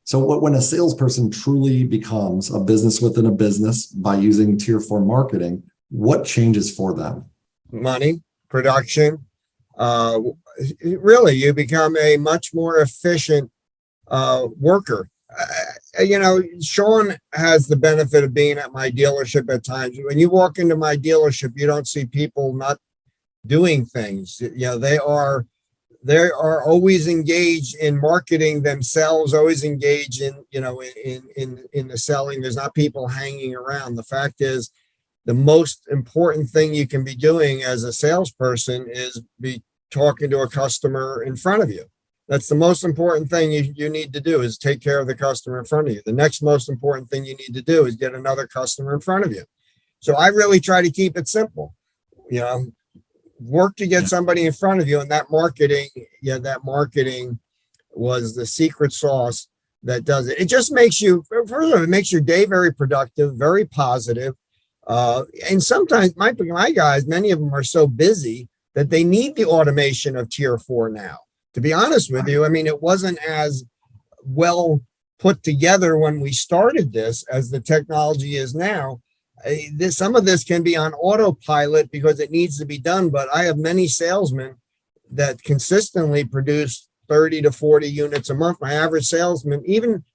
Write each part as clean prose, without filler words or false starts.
So when a salesperson truly becomes a business within a business by using tier 4 marketing, what changes for them? Money, production. Uh, Really, you become a much more efficient worker. Sean has the benefit of being at my dealership at times. When you walk into my dealership, you don't see people not doing things. They are always engaged in marketing themselves, always engaged in the selling. There's not people hanging around. The fact is, the most important thing you can be doing as a salesperson is be talking to a customer in front of you. That's the most important thing you need to do, is take care of the customer in front of you. The next most important thing you need to do is get another customer in front of you. So I really try to keep it simple. Work to get somebody in front of you, and that marketing was the secret sauce that does it. It just makes you, first of all, it makes your day very productive, very positive. And sometimes my guys, many of them are so busy that they need the automation of tier 4 now. To be honest with you, I mean, it wasn't as well put together when we started this as the technology is now. Some of this can be on autopilot because it needs to be done, but I have many salesmen that consistently produce 30 to 40 units a month. My average salesman,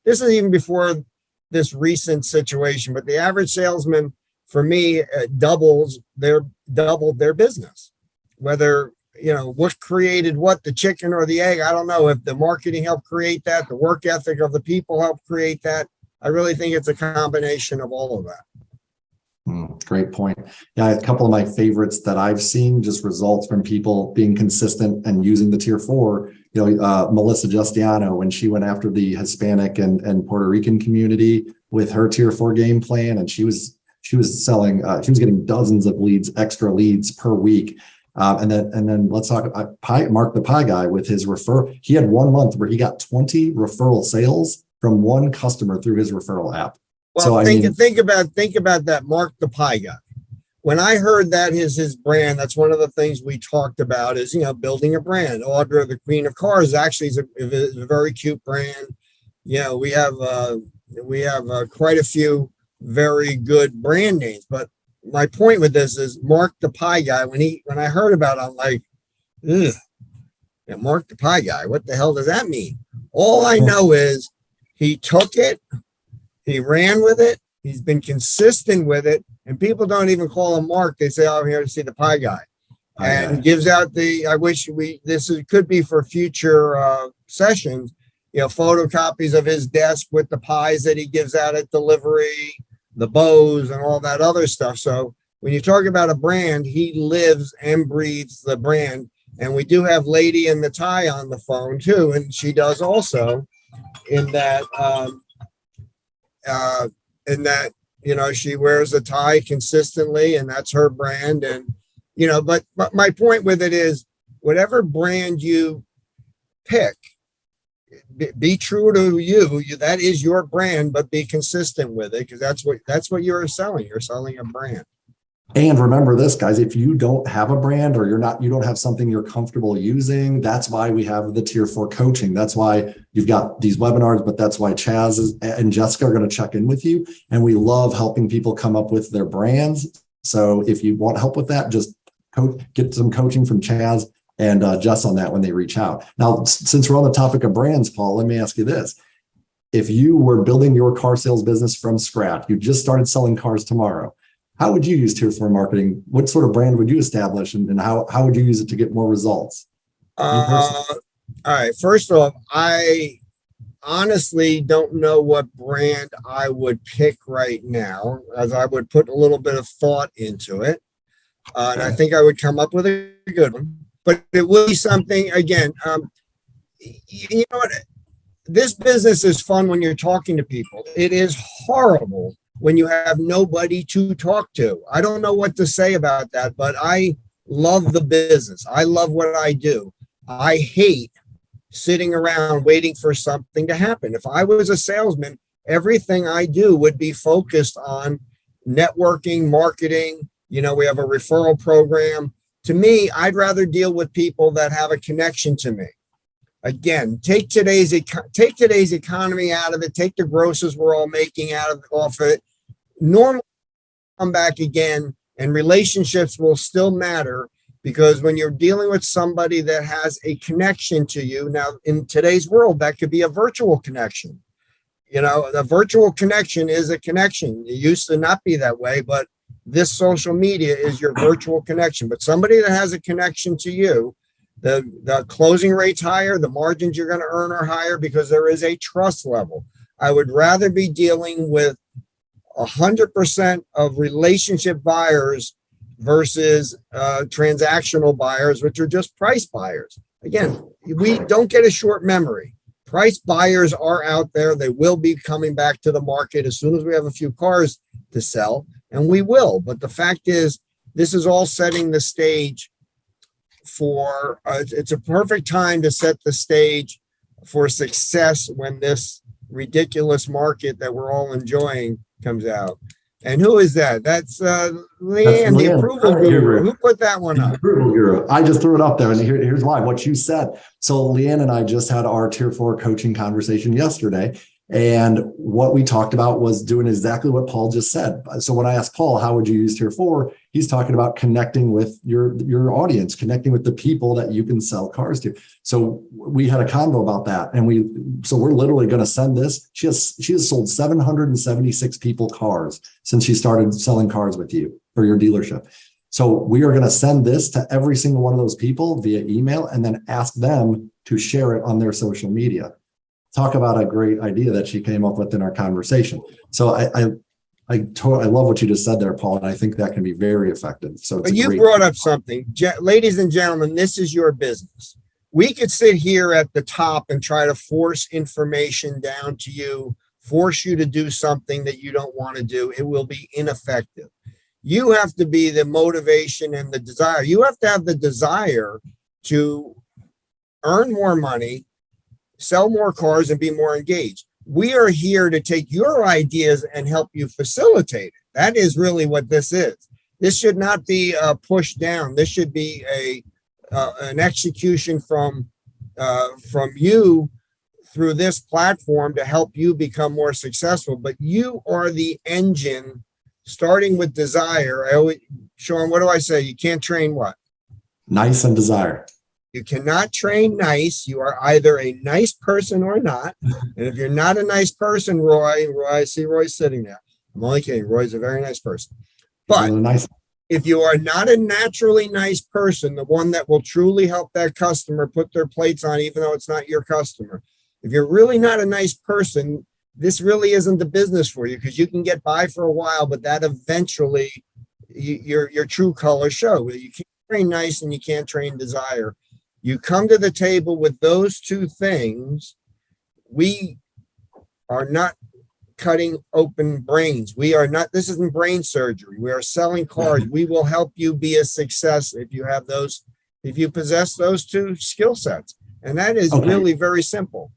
this is even before this recent situation, but the average salesman for me doubled their business. Whether, what created what, the chicken or the egg, I don't know. If the marketing helped create that, the work ethic of the people helped create that, I really think it's a combination of all of that. Great point. Yeah, a couple of my favorites that I've seen just results from people being consistent and using the tier 4. Melissa Justiano, when she went after the Hispanic and Puerto Rican community with her tier 4 game plan, and she was selling, she was getting dozens of extra leads per week. And then let's talk about Mark the Pie Guy with his He had 1 month where he got 20 referral sales from one customer through his referral app. Well, so think about that Mark the Pie Guy. When I heard that his brand, that's one of the things we talked about is, building a brand. Audra, the Queen of Cars, actually is a very cute brand. We have quite a few very good brand names. But my point with this is Mark the Pie Guy. When I heard about it, I'm like, Mark the Pie Guy. What the hell does that mean? All I know is he took it. He ran with it. He's been consistent with it. And people don't even call him Mark. They say, I'm here to see the pie guy. And gives out could be for future sessions, photocopies of his desk with the pies that he gives out at delivery, the bows and all that other stuff. So when you talk about a brand, he lives and breathes the brand. And we do have Lady in the Tie on the phone too. And she does also in that, she wears a tie consistently, and that's her brand. And, but my point with it is, whatever brand you pick, be true to you. That is your brand, but be consistent with it, because that's what you're selling. You're selling a brand. And remember this, guys, if you don't have a brand or you don't have something you're comfortable using, that's why we have the tier 4 coaching. That's why you've got these webinars, but that's why Chaz and Jessica are going to check in with you. And we love helping people come up with their brands. So if you want help with that, just get some coaching from Chaz and Jess on that when they reach out. Now, since we're on the topic of brands, Paul, let me ask you this. If you were building your car sales business from scratch, you just started selling cars tomorrow, how would you use tier 4 marketing? What sort of brand would you establish, and how would you use it to get more results? All right. First off, I honestly don't know what brand I would pick right now, as I would put a little bit of thought into it. And I think I would come up with a good one, but it will be something, again, you know what? This business is fun when you're talking to people. It is horrible when you have nobody to talk to. I don't know what to say about that, but I love the business. I love what I do. I hate sitting around waiting for something to happen. If I was a salesman, everything I do would be focused on networking, marketing. We have a referral program. To me, I'd rather deal with people that have a connection to me. Again, take today's economy out of it. Take the grosses we're all making off of it. Normal come back again, and relationships will still matter, because when you're dealing with somebody that has a connection to you, now in today's world, that could be a virtual connection. The virtual connection is a connection. It used to not be that way, but this social media is your virtual connection. But somebody that has a connection to you, the closing rate's higher, the margins you're going to earn are higher, because there is a trust level. I would rather be dealing with 100% of relationship buyers versus transactional buyers, which are just price buyers. Again, we don't get a short memory. Price buyers are out there. They will be coming back to the market as soon as we have a few cars to sell, and we will. But the fact is, this is all setting the stage for, it's a perfect time to set the stage for success when this ridiculous market that we're all enjoying comes out. And who is that? That's Leanne, the approval guru. Who put that one up? Approval guru. I just threw it up there, and here's why. What you said. So Leanne and I just had our Tier 4 coaching conversation yesterday, and what we talked about was doing exactly what Paul just said. So when I asked Paul, how would you use Tier 4? He's talking about connecting with your audience, connecting with the people that you can sell cars to. So we had a convo about that, and we're literally going to send this. She has sold 776 people cars since she started selling cars with you for your dealership. So we are going to send this to every single one of those people via email, and then ask them to share it on their social media. Talk about a great idea that she came up with in our conversation. So I love what you just said there, Paul, and I think that can be very effective. So but you brought up something, ladies and gentlemen, this is your business. We could sit here at the top and try to force information down to you, force you to do something that you don't want to do. It will be ineffective. You have to be the motivation and the desire. You have to have the desire to earn more money, sell more cars, and be more engaged. We are here to take your ideas and help you facilitate it. That is really what this is. This should not be pushed down. This should be an execution from you through this platform to help you become more successful. But you are the engine, starting with desire. Sean, what do I say? You can't train what? Nice and desire. You cannot train nice. You are either a nice person or not. And if you're not a nice person, Roy, I see Roy sitting there. I'm only kidding. Roy's a very nice person. But if you are not a naturally nice person, the one that will truly help that customer put their plates on, even though it's not your customer, if you're really not a nice person, this really isn't the business for you, because you can get by for a while, but that eventually your true colors show. You can't train nice and you can't train desire. You come to the table with those two things. We are not cutting open brains. We are not, this isn't brain surgery. We are selling cars. We will help you be a success if you have those, if you possess those two skill sets. And that is really very simple.